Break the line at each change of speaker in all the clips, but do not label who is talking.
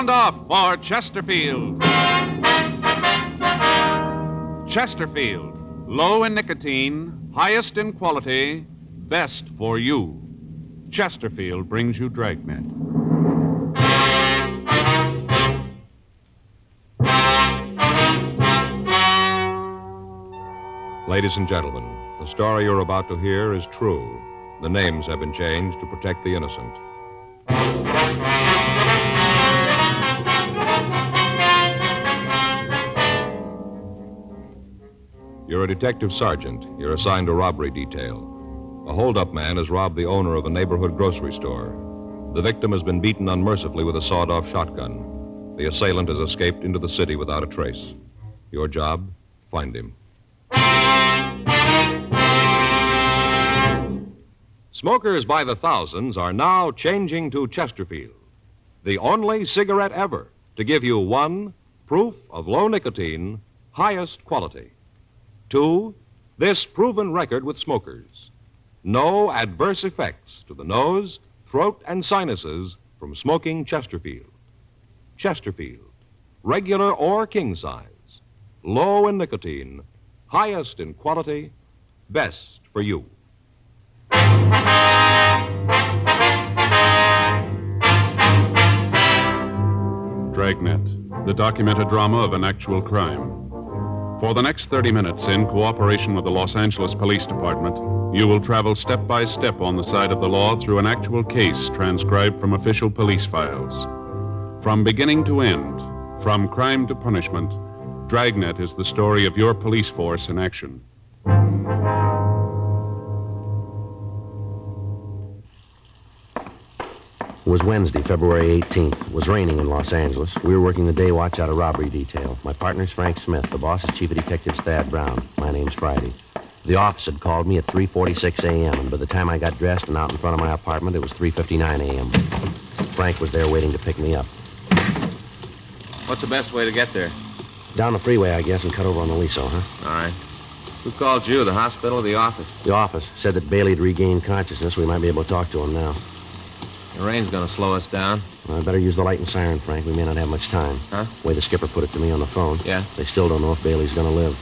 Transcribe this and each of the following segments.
sound off for Chesterfield. Chesterfield, low in nicotine, highest in quality, best for you. Chesterfield brings you Dragnet.
Ladies and gentlemen, the story you're about to hear is true. The names have been changed to protect the innocent. You're a detective sergeant. You're assigned to robbery detail. A hold-up man has robbed the owner of a neighborhood grocery store. The victim has been beaten unmercifully with a sawed-off shotgun. The assailant has escaped into the city without a trace. Your job? Find him. Smokers by the thousands are now changing to Chesterfield, the only cigarette ever to give you 1, proof of low nicotine, highest quality. 2, this proven record with smokers. No adverse effects to the nose, throat, and sinuses from smoking Chesterfield. Chesterfield, regular or king size, low in nicotine, highest in quality, best for you.
Dragnet, the documented drama of an actual crime. For the next 30 minutes, in cooperation with the Los Angeles Police Department, you will travel step by step on the side of the law through an actual case transcribed from official police files. From beginning to end, from crime to punishment, Dragnet is the story of your police force in action.
It was Wednesday, February 18th. It was raining in Los Angeles. We were working the day watch out of robbery detail. My partner's Frank Smith. The boss is Chief of Detectives Thad Brown. My name's Friday. The office had called me at 3:46 a.m., and by the time I got dressed and out in front of my apartment, it was 3:59 a.m. Frank was there waiting to pick me up.
What's the best way to get there?
Down the freeway, I guess, and cut over on the Liso, huh?
All right. Who called you, the hospital or the office?
The office said that Bailey had regained consciousness. We might be able to talk to him now.
The rain's gonna slow us down.
Well, I better use the light and siren, Frank. We may not have much time.
Huh?
The way the skipper put it to me on the phone.
Yeah?
They still don't know if Bailey's gonna live.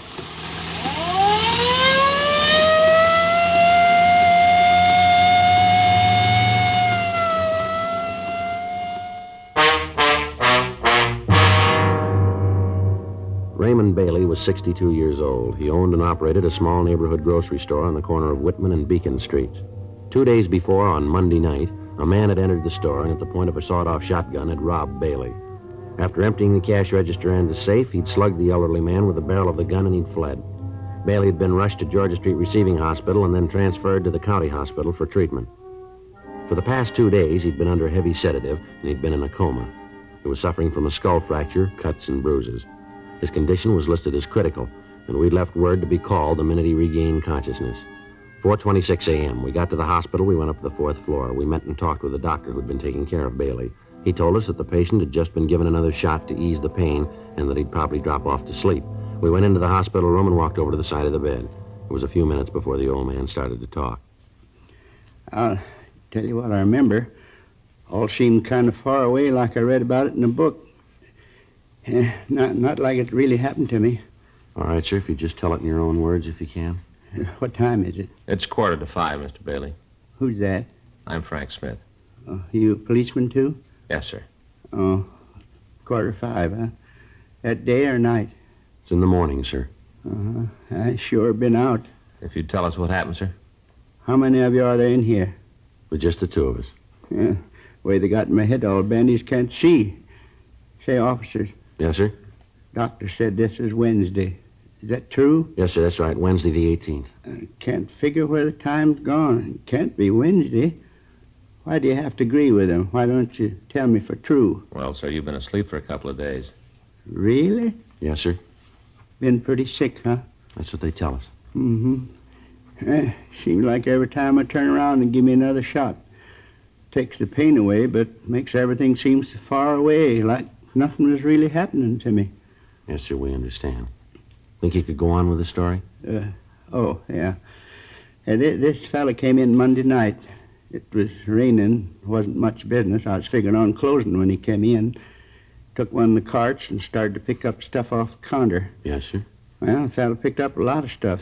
Raymond Bailey was 62 years old. He owned and operated a small neighborhood grocery store on the corner of Whitman and Beacon Streets. 2 days before, on Monday night, a man had entered the store and at the point of a sawed-off shotgun had robbed Bailey. After emptying the cash register and the safe, he'd slugged the elderly man with the barrel of the gun and he'd fled. Bailey had been rushed to Georgia Street Receiving Hospital and then transferred to the county hospital for treatment. For the past 2 days, he'd been under a heavy sedative and he'd been in a coma. He was suffering from a skull fracture, cuts, and bruises. His condition was listed as critical, and we'd left word to be called the minute he regained consciousness. 4:26 a.m. We got to the hospital. We went up to the 4th floor. We met and talked with the doctor who'd been taking care of Bailey. He told us that the patient had just been given another shot to ease the pain and that he'd probably drop off to sleep. We went into the hospital room and walked over to the side of the bed. It was a few minutes before the old man started to talk.
I'll tell you what I remember. All seemed kind of far away, like I read about it in a book. Not like it really happened to me.
All right, sir, if you just tell it in your own words, if you can.
What time is it?
It's 4:45, Mr. Bailey.
Who's that?
I'm Frank Smith.
Oh, you a policeman, too?
Yes, sir.
Oh, 4:45, huh? That day or night?
It's in the morning, sir.
Uh-huh. I sure been out.
If you'd tell us what happened, sir.
How many of you are there in here?
With just the two of us.
Yeah. Way they got my head all bandaged, can't see. Say, officers.
Yes, sir?
Doctor said this is Wednesday. Is that true?
Yes, sir, that's right. Wednesday the 18th.
I can't figure where the time's gone. It can't be Wednesday. Why do you have to agree with him? Why don't you tell me for true?
Well, sir, you've been asleep for a couple of days.
Really?
Yes, sir.
Been pretty sick, huh?
That's what they tell us.
Mm-hmm. Seems like every time I turn around and give me another shot. Takes the pain away, but makes everything seem so far away, like nothing was really happening to me.
Yes, sir, we understand. Think you could go on with the story?
Oh, yeah. This fella came in Monday night. It was raining. Wasn't much business. I was figuring on closing when he came in. took one of the carts and started to pick up stuff off the counter.
Yes, sir.
Well, the fellow picked up a lot of stuff.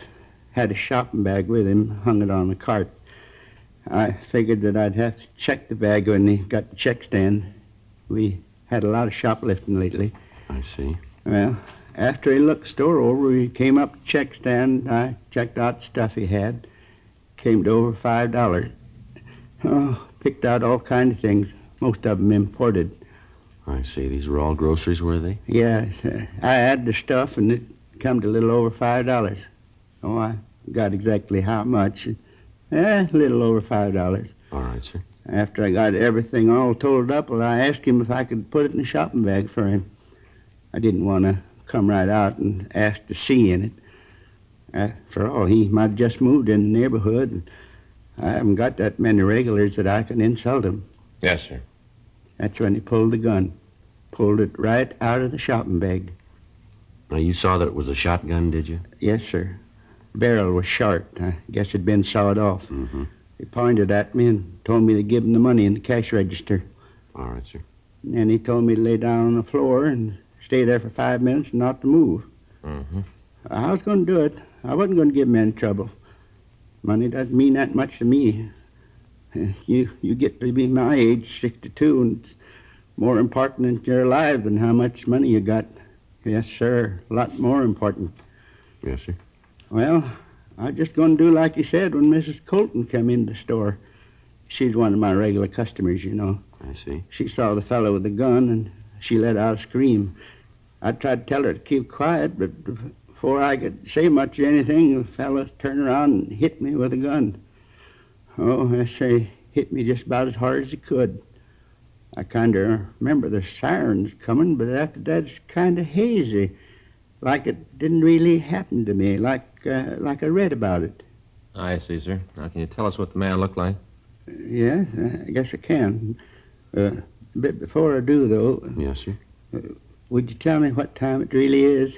Had a shopping bag with him, hung it on the cart. I figured that I'd have to check the bag when he got the check stand. We had a lot of shoplifting lately.
I see.
Well, after he looked the store over, he came up to the check stand. I checked out the stuff he had. Came to over $5. Oh, picked out all kinds of things, most of them imported.
I see. These were all groceries, were they?
Yes, I had the stuff, and it come to a little over $5. Oh, I got exactly how much. A little over $5.
All right, sir.
After I got everything all totaled up, well, I asked him if I could put it in a shopping bag for him. I didn't want to come right out and ask to see in it. After all, he might have just moved in the neighborhood, and I haven't got that many regulars that I can insult him.
Yes, sir.
That's when he pulled the gun. Pulled it right out of the shopping bag.
Now, you saw that it was a shotgun, did you?
Yes, sir. Barrel was short. I guess it'd been sawed off.
Mm-hmm.
He pointed at me and told me to give him the money in the cash register.
All right, sir.
And he told me to lay down on the floor and stay there for 5 minutes and not to move.
Mm-hmm.
I was going to do it. I wasn't going to give him any trouble. Money doesn't mean that much to me. You get to be my age, 62, and it's more important that you're alive than how much money you got. Yes, sir. A lot more important.
Yes, sir.
Well, I was just going to do like you said when Mrs. Colton came into the store. She's one of my regular customers, you know.
I see.
She saw the fellow with the gun, and she let out a scream. I tried to tell her to keep quiet, but before I could say much of anything, the fellow turned around and hit me with a gun. Oh, I say, hit me just about as hard as he could. I kind of remember the sirens coming, but after that it's kind of hazy, like it didn't really happen to me, like I read about it.
I see, sir. Now, can you tell us what the man looked like?
Yes, I guess I can. But before I do, though,
Yes, sir.
would you tell me what time it really is?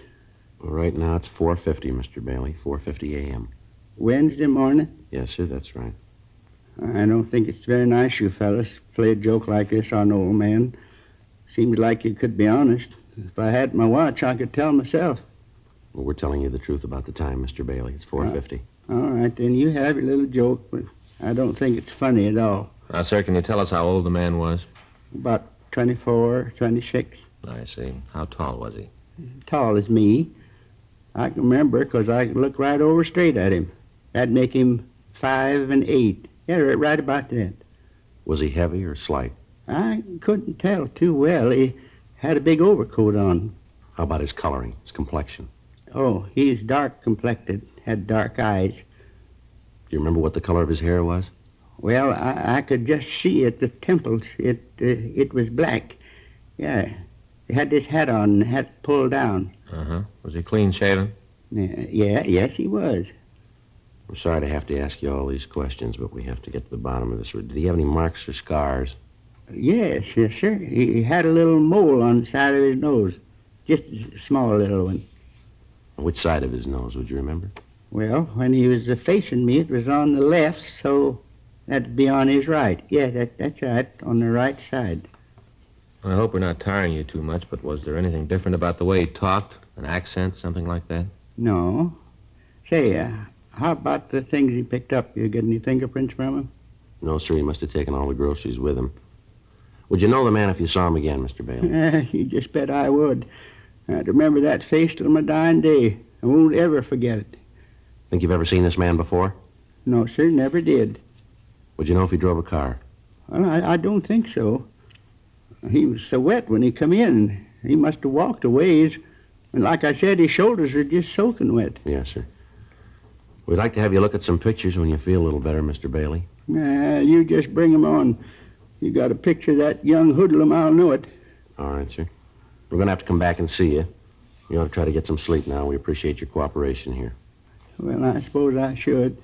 Well, right now it's 4:50, Mr. Bailey. 4:50 a.m.
Wednesday morning?
Yes, sir, that's right.
I don't think it's very nice, you fellas, to play a joke like this on an old man. Seems like you could be honest. If I had my watch, I could tell myself.
Well, we're telling you the truth about the time, Mr. Bailey. It's 4:50.
All right, then you have your little joke, but I don't think it's funny at all.
Now, sir, can you tell us how old the man was?
About 24, 26.
I see. How tall was he?
Tall as me. I can remember because I could look right over straight at him. That'd make him 5'8". Yeah, right about that.
Was he heavy or slight?
I couldn't tell too well. He had a big overcoat on.
How about his coloring, his complexion?
Oh, he's dark complected, had dark eyes.
Do you remember what the color of his hair was?
Well, I could just see at the temples. It was black. Yeah. He had this hat on, the hat pulled down.
Uh-huh. Was he clean shaven?
Yes, he was.
I'm sorry to have to ask you all these questions, but we have to get to the bottom of this. Did he have any marks or scars?
Yes, sir. He had a little mole on the side of his nose. Just a small little one.
Which side of his nose, would you remember?
Well, when he was facing me, it was on the left, so that'd be on his right. Yeah, that's right, on the right side.
I hope we're not tiring you too much, but was there anything different about the way he talked? An accent, something like that?
No. Say, how about the things he picked up? You get any fingerprints from him?
No, sir. He must have taken all the groceries with him. Would you know the man if you saw him again, Mr. Bailey?
You just bet I would. I'd remember that face till my dying day. I won't ever forget it.
Think you've ever seen this man before?
No, sir, never did.
Would you know if he drove a car?
Well, I don't think so. He was so wet when he come in. He must have walked a ways. And like I said, his shoulders are just soaking wet.
Yes, sir. We'd like to have you look at some pictures when you feel a little better, Mr. Bailey.
You just bring 'em on. You got a picture of that young hoodlum, I'll know it.
All right, sir. We're going to have to come back and see you. You ought to try to get some sleep now. We appreciate your cooperation here.
Well, I suppose I should.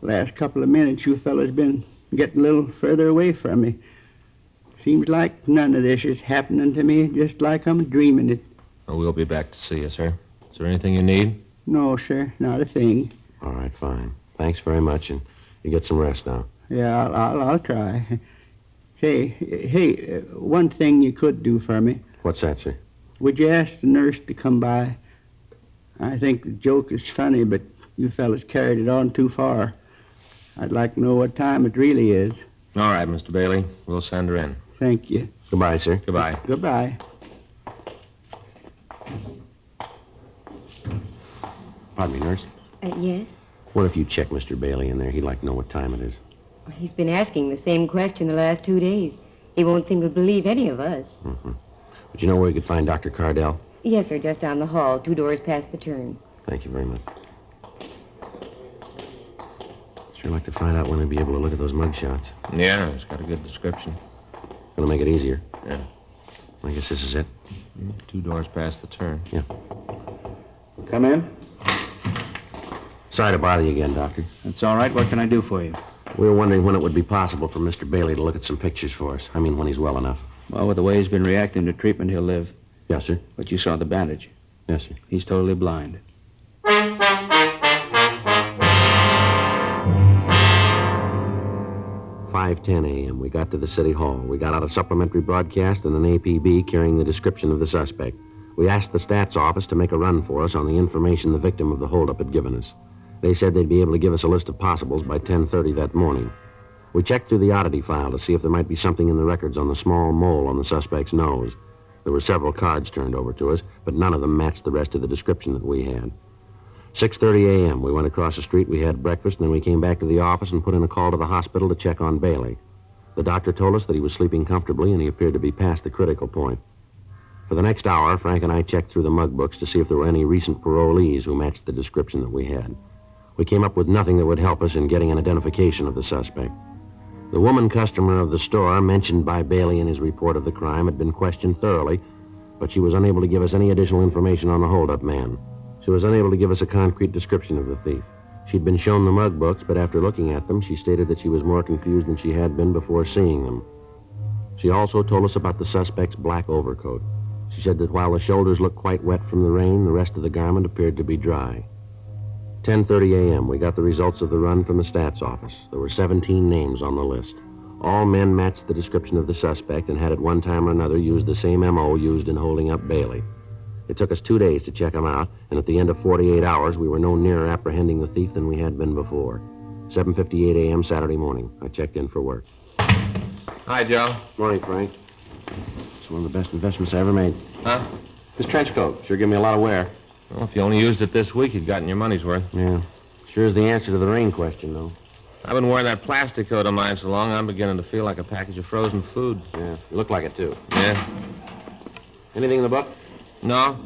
Last couple of minutes, you fellas been getting a little further away from me. Seems like none of this is happening to me, just like I'm dreaming it.
Well, we'll be back to see you, sir. Is there anything you need?
No, sir, not a thing.
All right, fine. Thanks very much, and you get some rest now.
Yeah, I'll try. Hey, one thing you could do for me.
What's that, sir?
Would you ask the nurse to come by? I think the joke is funny, but you fellas carried it on too far. I'd like to know what time it really is.
All right, Mr. Bailey. We'll send her in.
Thank you.
Goodbye, sir.
Goodbye.
Goodbye.
Pardon me, nurse.
Yes?
What if you check Mr. Bailey in there? He'd like to know what time it is.
He's been asking the same question the last 2 days. He won't seem to believe any of us.
Mm-hmm. But you know where we could find Dr. Cardell?
Yes, sir, just down the hall, 2 doors past the turn.
Thank you very much. Sure like to find out when he'd be able to look at those mug shots.
Yeah, it's got a good description.
Gonna make it easier.
Yeah.
I guess this is it.
2 doors past the turn.
Yeah.
Come in.
Sorry to bother you again, Doctor.
That's all right. What can I do for you?
We were wondering when it would be possible for Mr. Bailey to look at some pictures for us. I mean, when he's well enough.
Well, with the way he's been reacting to treatment, he'll live.
Yes, sir.
But you saw the bandage.
Yes, sir.
He's totally blind.
5:10 a.m. We got to the city hall. We got out a supplementary broadcast and an APB carrying the description of the suspect. We asked the stats office to make a run for us on the information the victim of the holdup had given us. They said they'd be able to give us a list of possibles by 10:30 that morning. We checked through the oddity file to see if there might be something in the records on the small mole on the suspect's nose. There were several cards turned over to us, but none of them matched the rest of the description that we had. 6:30 a.m. We went across the street, we had breakfast, and then we came back to the office and put in a call to the hospital to check on Bailey. The doctor told us that he was sleeping comfortably and he appeared to be past the critical point. For the next hour, Frank and I checked through the mug books to see if there were any recent parolees who matched the description that we had. We came up with nothing that would help us in getting an identification of the suspect. The woman customer of the store mentioned by Bailey in his report of the crime had been questioned thoroughly, but she was unable to give us any additional information on the holdup man. She was unable to give us a concrete description of the thief. She'd been shown the mug books, but after looking at them, she stated that she was more confused than she had been before seeing them. She also told us about the suspect's black overcoat. She said that while the shoulders looked quite wet from the rain, the rest of the garment appeared to be dry. 10:30 a.m., we got the results of the run from the stats office. There were 17 names on the list. All men matched the description of the suspect and had at one time or another used the same M.O. used in holding up Bailey. It took us 2 days to check them out, and at the end of 48 hours, we were no nearer apprehending the thief than we had been before. 7:58 a.m. Saturday morning. I checked in for work.
Hi, Joe.
Morning, Frank. It's one of the best investments I ever made.
Huh?
This trench coat sure gave me a lot of wear.
Well, if you only used it this week, you'd gotten your money's worth.
Yeah. Sure is the answer to the rain question, though.
I've been wearing that plastic coat of mine so long, I'm beginning to feel like a package of frozen food.
Yeah, you look like it, too.
Yeah?
Anything in the book?
No.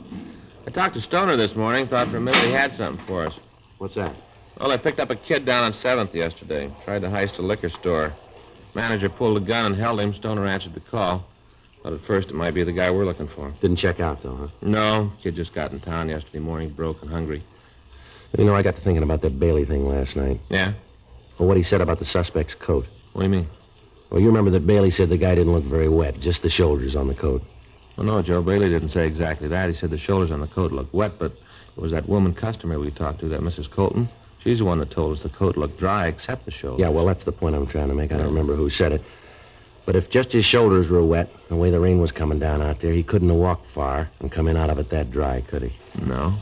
I talked to Stoner this morning, thought for a minute he had something for us.
What's that?
Well, they picked up a kid down on 7th yesterday. Tried to heist a liquor store. Manager pulled a gun and held him. Stoner answered the call. But at first it might be the guy we're looking for.
Didn't check out, though, huh?
No. Kid just got in town yesterday morning, broke and hungry.
You know, I got to thinking about that Bailey thing last night.
Yeah?
Well, what he said about the suspect's coat.
What do you mean?
Well, you remember that Bailey said the guy didn't look very wet, just the shoulders on the coat.
Well, no, Joe. Bailey didn't say exactly that. He said the shoulders on the coat looked wet, but it was that woman customer we talked to, that Mrs. Colton. She's the one that told us the coat looked dry except the shoulders.
Yeah, well, that's the point I'm trying to make. I don't remember who said it. But if just his shoulders were wet, the way the rain was coming down out there, he couldn't have walked far and come in out of it that dry, could he?
No.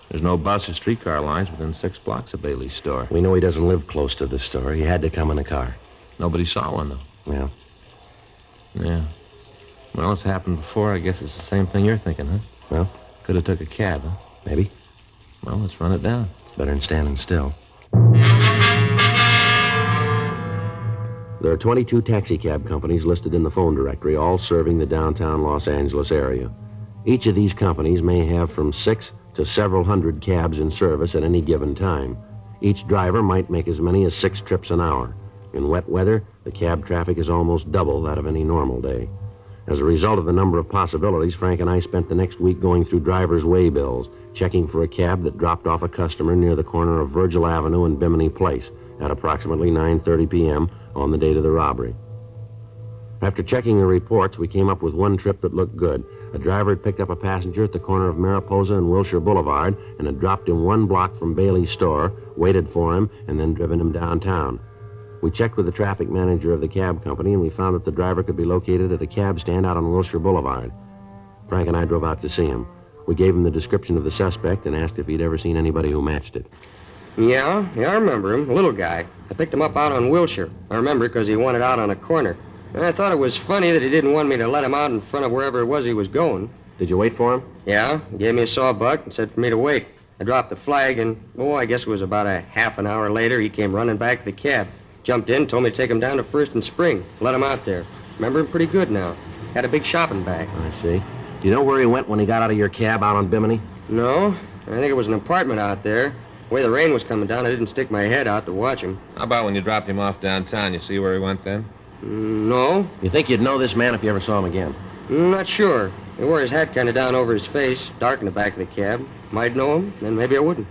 There's no bus or streetcar lines within 6 blocks of Bailey's store.
We know he doesn't live close to the store. He had to come in a car.
Nobody saw one, though.
Yeah.
Yeah. Well, it's happened before. I guess it's the same thing you're thinking, huh?
Well?
Could have took a cab, huh?
Maybe.
Well, let's run it down.
It's better than standing still. There are 22 taxicab companies listed in the phone directory, all serving the downtown Los Angeles area. Each of these companies may have from 6 to several hundred cabs in service at any given time. Each driver might make as many as 6 trips an hour. In wet weather, the cab traffic is almost double that of any normal day. As a result of the number of possibilities, Frank and I spent the next week going through driver's way bills, checking for a cab that dropped off a customer near the corner of Virgil Avenue and Bimini Place at approximately 9:30 p.m. on the date of the robbery. After checking the reports, we came up with one trip that looked good. A driver had picked up a passenger at the corner of Mariposa and Wilshire Boulevard and had dropped him 1 block from Bailey's store, waited for him, and then driven him downtown. We checked with the traffic manager of the cab company, and we found that the driver could be located at a cab stand out on Wilshire Boulevard. Frank and I drove out to see him. We gave him the description of the suspect and asked if he'd ever seen anybody who matched it.
Yeah, I remember him. A little guy. I picked him up out on Wilshire. I remember because he wanted out on a corner. And I thought it was funny that he didn't want me to let him out in front of wherever it was he was going.
Did you wait for him?
Yeah, he gave me a sawbuck and said for me to wait. I dropped the flag and, I guess it was about a half an hour later, he came running back to the cab. Jumped in, told me to take him down to First and Spring. Let him out there. Remember him pretty good now. Had a big shopping bag.
I see. Do you know where he went when he got out of your cab out on Bimini?
No, I think it was an apartment out there. The way the rain was coming down, I didn't stick my head out to watch him.
How about when you dropped him off downtown? You see where he went then?
No.
You think you'd know this man if you ever saw him again?
Not sure. He wore his hat kind of down over his face, dark in the back of the cab. Might know him, then maybe I wouldn't.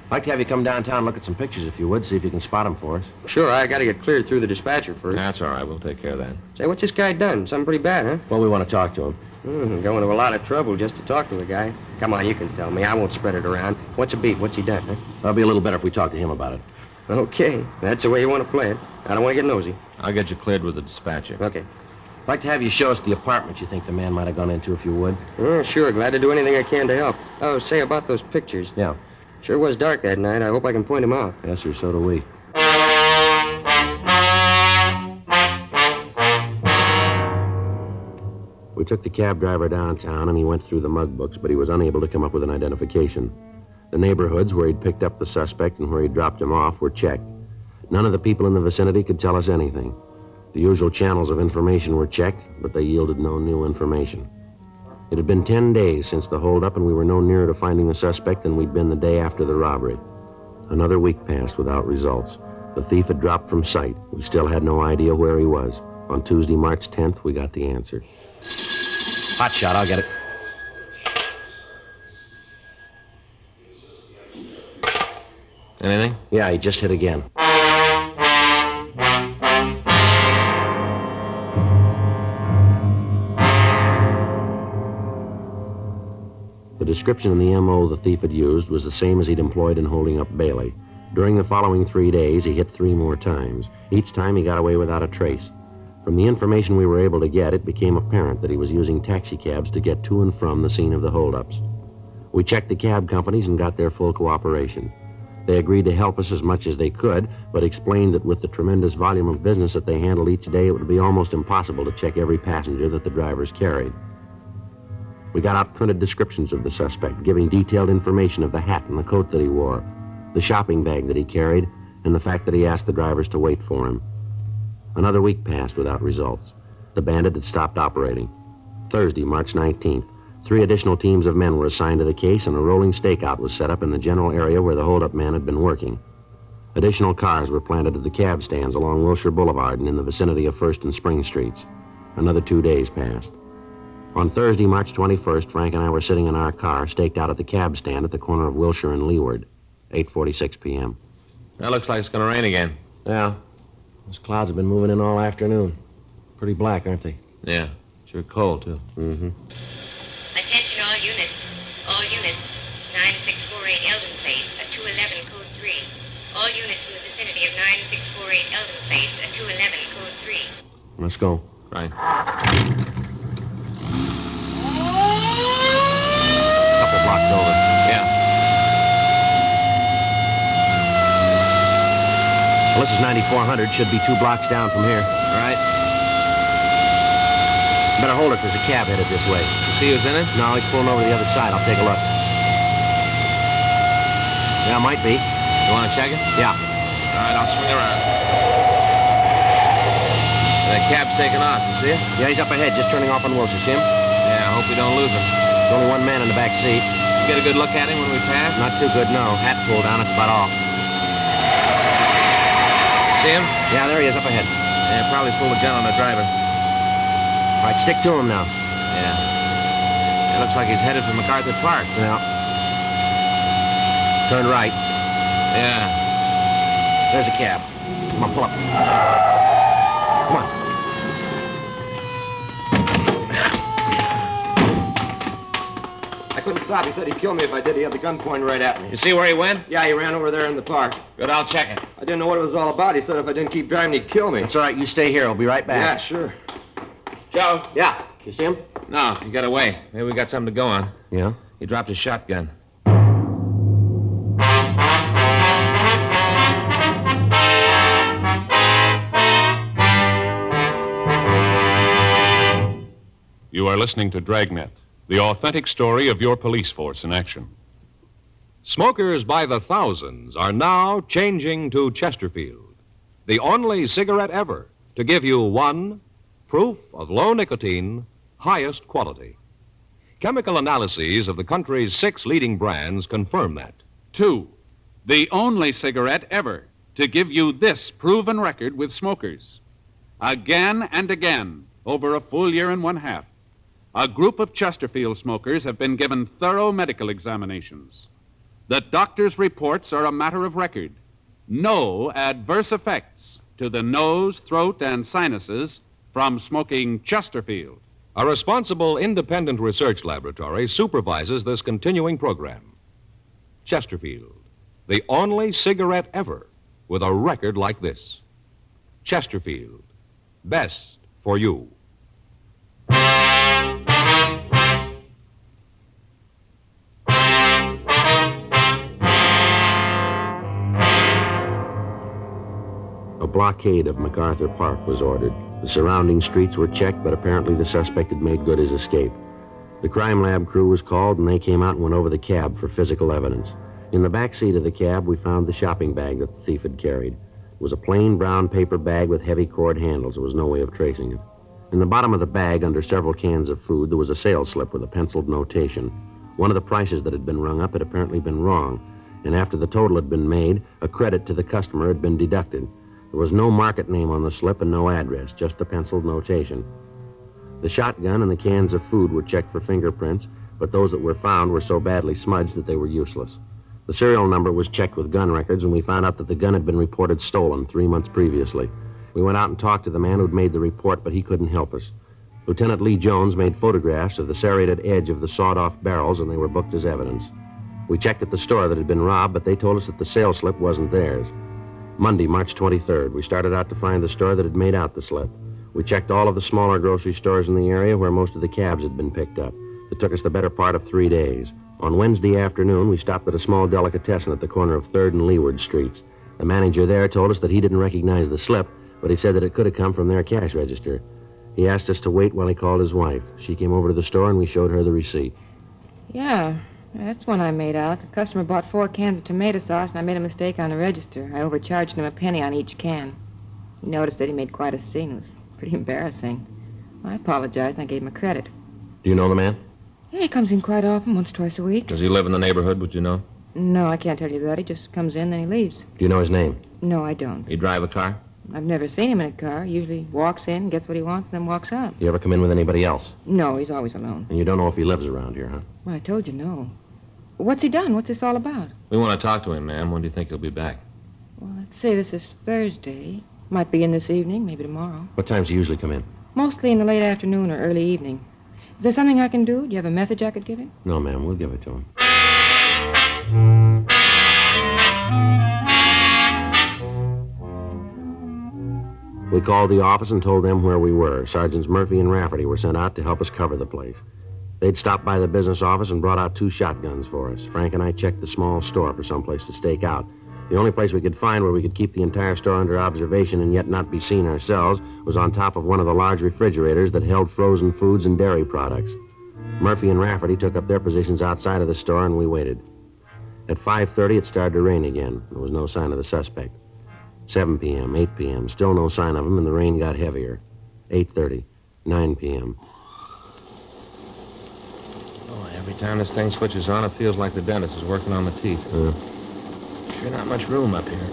I'd like to have you come downtown and look at some pictures if you would, see if you can spot him for us.
Sure, I got to get cleared through the dispatcher first.
That's all right. We'll take care of that.
Say, what's this guy done? Something pretty bad, huh?
Well, we want to talk to him.
Going to a lot of trouble just to talk to a guy. Come on, you can tell me. I won't spread it around. What's a beat? What's he done, huh?
That'll be a little better if we talk to him about it.
Okay, that's the way you want to play it. I don't want to get nosy.
I'll get you cleared with the dispatcher.
Okay.
I'd like to have you show us the apartment you think the man might have gone into, if you would.
Sure, glad to do anything I can to help. Oh, say about those pictures.
Yeah.
Sure was dark that night. I hope I can point him out.
Yes, sir, so do we. We took the cab driver downtown, and he went through the mug books, but he was unable to come up with an identification. The neighborhoods where he'd picked up the suspect and where he'd dropped him off were checked. None of the people in the vicinity could tell us anything. The usual channels of information were checked, but they yielded no new information. It had been 10 days since the holdup, and we were no nearer to finding the suspect than we'd been the day after the robbery. Another week passed without results. The thief had dropped from sight. We still had no idea where he was. On Tuesday, March 10th, we got the answer. Hot shot, I'll get it.
Anything?
Yeah, he just hit again. The description in the M.O. the thief had used was the same as he'd employed in holding up Bailey. During the following 3 days, he hit 3 more times. Each time he got away without a trace. From the information we were able to get, it became apparent that he was using taxicabs to get to and from the scene of the holdups. We checked the cab companies and got their full cooperation. They agreed to help us as much as they could, but explained that with the tremendous volume of business that they handled each day, it would be almost impossible to check every passenger that the drivers carried. We got out printed descriptions of the suspect, giving detailed information of the hat and the coat that he wore, the shopping bag that he carried, and the fact that he asked the drivers to wait for him. Another week passed without results. The bandit had stopped operating. Thursday, March 19th, 3 additional teams of men were assigned to the case, and a rolling stakeout was set up in the general area where the holdup man had been working. Additional cars were planted at the cab stands along Wilshire Boulevard and in the vicinity of First and Spring Streets. Another 2 days passed. On Thursday, March 21st, Frank and I were sitting in our car, staked out at the cab stand at the corner of Wilshire and Leeward, 8:46 p.m.
That looks like it's going to rain again.
Yeah. Those clouds have been moving in all afternoon. Pretty black, aren't they?
Yeah. Sure cold, too.
Mm-hmm.
Attention all units. All units. 9648 Eldon Place, a 211 code 3. All units in the vicinity of 9648 Eldon Place, a 211 code 3.
Let's go.
Right.
Couple blocks over.
Yeah.
Well, this is 9400. Should be 2 blocks down from here.
All right.
Better hold it. There's a cab headed this way.
You see who's in it?
No, he's pulling over to the other side. I'll take a look. Yeah, might be.
You want to check it?
Yeah.
All right, I'll swing around. That cab's taking off. You see it?
Yeah, he's up ahead, just turning off on Wilshire. See him?
Yeah, I hope we don't lose him.
There's only 1 man in the back seat.
You get a good look at him when we pass?
Not too good, no. Hat pulled down, that's about all.
See him?
Yeah, there he is up ahead.
Yeah, probably pulled a gun on the driver.
All right, stick to him now.
Yeah. It looks like he's headed for MacArthur Park.
Yeah. Turn right.
Yeah.
There's a cab. Come on, pull up. Come on.
I couldn't stop. He said he'd kill me if I did. He had the gun pointed right at me.
You see where he went?
Yeah, he ran over there in the park.
Good, I'll check it.
I didn't know what it was all about. He said if I didn't keep driving, he'd kill me.
It's all right, you stay here. I'll be right back.
Yeah, sure.
Joe.
Yeah. You see him?
No, he got away. Maybe we got something to go on.
Yeah?
He dropped his shotgun.
You are listening to Dragnet, the authentic story of your police force in action.
Smokers by the thousands are now changing to Chesterfield, the only cigarette ever to give you one, proof of low nicotine, highest quality. Chemical analyses of the country's 6 leading brands confirm that.
2, the only cigarette ever to give you this proven record with smokers. Again and again, over a full year and 1/2, a group of Chesterfield smokers have been given thorough medical examinations. The doctor's reports are a matter of record. No adverse effects to the nose, throat, and sinuses from smoking Chesterfield.
A responsible independent research laboratory supervises this continuing program. Chesterfield, the only cigarette ever with a record like this. Chesterfield, best for you.
A blockade of MacArthur Park was ordered. The surrounding streets were checked, but apparently the suspect had made good his escape. The crime lab crew was called, and they came out and went over the cab for physical evidence. In the back seat of the cab, we found the shopping bag that the thief had carried. It was a plain brown paper bag with heavy cord handles. There was no way of tracing it. In the bottom of the bag, under several cans of food, there was a sales slip with a penciled notation. One of the prices that had been rung up had apparently been wrong, and after the total had been made, a credit to the customer had been deducted. There was no market name on the slip and no address, just the penciled notation. The shotgun and the cans of food were checked for fingerprints, but those that were found were so badly smudged that they were useless. The serial number was checked with gun records, and we found out that the gun had been reported stolen 3 months previously. We went out and talked to the man who'd made the report, but he couldn't help us. Lieutenant Lee Jones made photographs of the serrated edge of the sawed-off barrels, and they were booked as evidence. We checked at the store that had been robbed, but they told us that the sales slip wasn't theirs. Monday, March 23rd, we started out to find the store that had made out the slip. We checked all of the smaller grocery stores in the area where most of the cabs had been picked up. It took us the better part of 3 days. On Wednesday afternoon, we stopped at a small delicatessen at the corner of 3rd and Leeward Streets. The manager there told us that he didn't recognize the slip, but he said that it could have come from their cash register. He asked us to wait while he called his wife. She came over to the store, and we showed her the receipt.
Yeah, that's one I made out. The customer bought 4 cans of tomato sauce, and I made a mistake on the register. I overcharged him a penny on each can. He noticed that he made quite a scene. It was pretty embarrassing. I apologized, and I gave him a credit.
Do you know the man?
Yeah, he comes in quite often, once, twice a week.
Does he live in the neighborhood, would you know?
No, I can't tell you that. He just comes in, then he leaves.
Do you know his name?
No, I don't.
He drive a car?
I've never seen him in a car. He usually walks in, gets what he wants, and then walks out.
You ever come in with anybody else?
No, he's always alone.
And you don't know if he lives around here, huh?
Well, I told you no. What's he done? What's this all about?
We want to talk to him, ma'am. When do you think he'll be back?
Well, let's say this is Thursday. Might be in this evening, maybe tomorrow.
What times do you usually come in?
Mostly in the late afternoon or early evening. Is there something I can do? Do you have a message I could give him?
No, ma'am. We'll give it to him. We called the office and told them where we were. Sergeants Murphy and Rafferty were sent out to help us cover the place. They'd stopped by the business office and brought out 2 shotguns for us. Frank and I checked the small store for some place to stake out. The only place we could find where we could keep the entire store under observation and yet not be seen ourselves was on top of one of the large refrigerators that held frozen foods and dairy products. Murphy and Rafferty took up their positions outside of the store, and we waited. At 5:30, it started to rain again. There was no sign of the suspect. 7 p.m., 8 p.m., still no sign of him, and the rain got heavier. 8:30, 9 p.m.
Oh, every time this thing switches on, it feels like the dentist is working on the teeth. Sure not much room up here.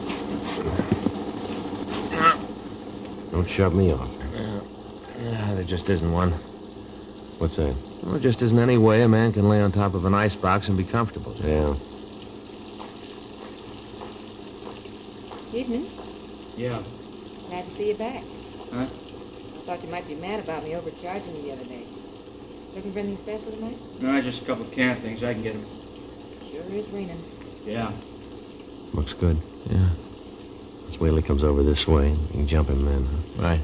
Don't shove me off.
Yeah, there just isn't one.
What's that?
Well, there just isn't any way a man can lay on top of an icebox and be comfortable.
Yeah.
Evening.
Yeah.
Glad to see you back.
Huh?
I thought you might be mad about me overcharging you the other day. Looking for anything special tonight?
No, just a couple of can things. I can get them.
Sure is raining.
Yeah.
Looks good.
Yeah.
Let's wait till he comes over this way. You can jump him then, huh?
Right.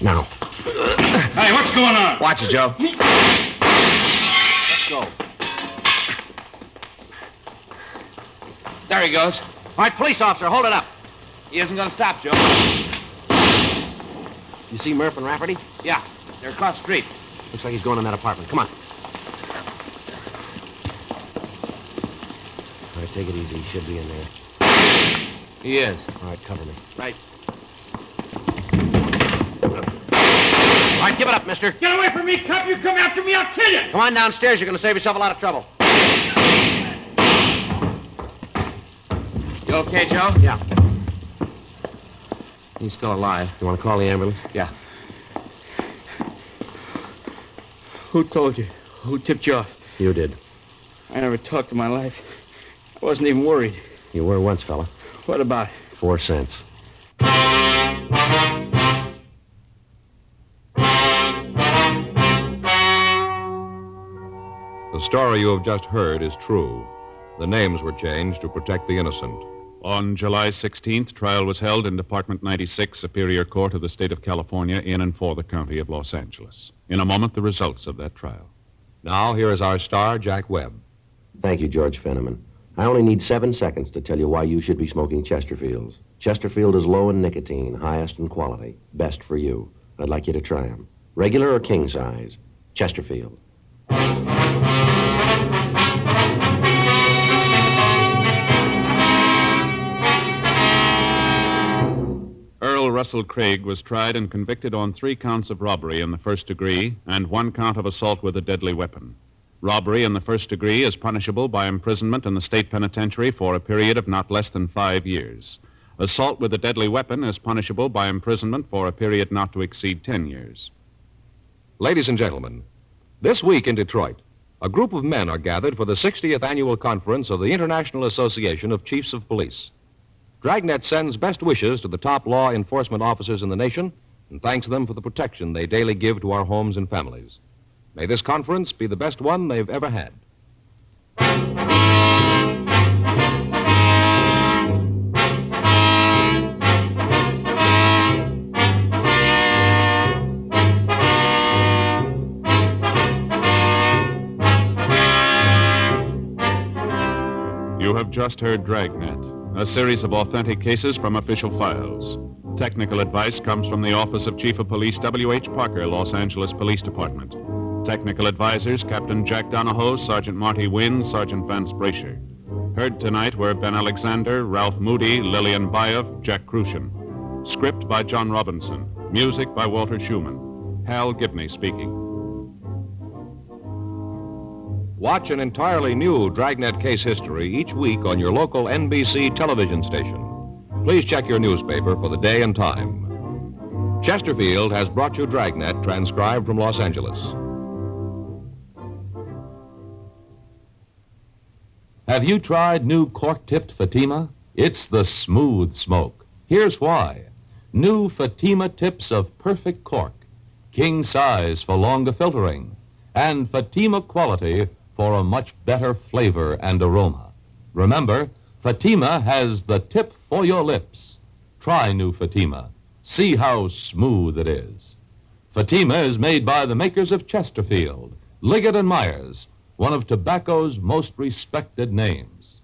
Now.
Hey, what's going on?
Watch it, Joe.
Let's go.
There he goes. All right, police officer, hold it up.
He isn't going to stop, Joe.
You see Murph and Rafferty?
Yeah, they're across the street.
Looks like he's going in that apartment. Come on. All right, take it easy. He should be in there.
He is.
All right, cover me.
Right.
All right, give it up, mister.
Get away from me, cop. You come after me, I'll kill you.
Come on downstairs. You're going to save yourself a lot of trouble.
You okay, Joe?
Yeah.
He's still alive.
You want to call the ambulance?
Yeah.
Who told you? Who tipped you off?
You did.
I never talked in my life. I wasn't even worried.
You were once, fella.
What about it?
4 cents.
The story you have just heard is true. The names were changed to protect the innocent.
On July 16th, trial was held in Department 96, Superior Court of the State of California, in and for the County of Los Angeles. In a moment, the results of that trial.
Now, here is our star, Jack Webb.
Thank you, George Fenneman. I only need 7 seconds to tell you why you should be smoking Chesterfields. Chesterfield is low in nicotine, highest in quality, best for you. I'd like you to try them. Regular or king size? Chesterfield.
Earl Russell Craig was tried and convicted on 3 counts of robbery in the first degree and 1 count of assault with a deadly weapon. Robbery in the first degree is punishable by imprisonment in the state penitentiary for a period of not less than 5 years. Assault with a deadly weapon is punishable by imprisonment for a period not to exceed 10 years.
Ladies and gentlemen, this week in Detroit, a group of men are gathered for the 60th annual conference of the International Association of Chiefs of Police. Dragnet sends best wishes to the top law enforcement officers in the nation and thanks them for the protection they daily give to our homes and families. May this conference be the best one they've ever had.
You have just heard Dragnet, a series of authentic cases from official files. Technical advice comes from the Office of Chief of Police W.H. Parker, Los Angeles Police Department. Technical advisors, Captain Jack Donahoe, Sergeant Marty Wynn, Sergeant Vance Brasher. Heard tonight were Ben Alexander, Ralph Moody, Lillian Bayev, Jack Crucian. Script by John Robinson. Music by Walter Schumann. Hal Gibney speaking.
Watch an entirely new Dragnet case history each week on your local NBC television station. Please check your newspaper for the day and time. Chesterfield has brought you Dragnet, transcribed from Los Angeles.
Have you tried new cork-tipped Fatima? It's the smooth smoke. Here's why. New Fatima tips of perfect cork, king size for longer filtering, and Fatima quality for a much better flavor and aroma. Remember, Fatima has the tip for your lips. Try new Fatima. See how smooth it is. Fatima is made by the makers of Chesterfield, Liggett and Myers, one of tobacco's most respected names.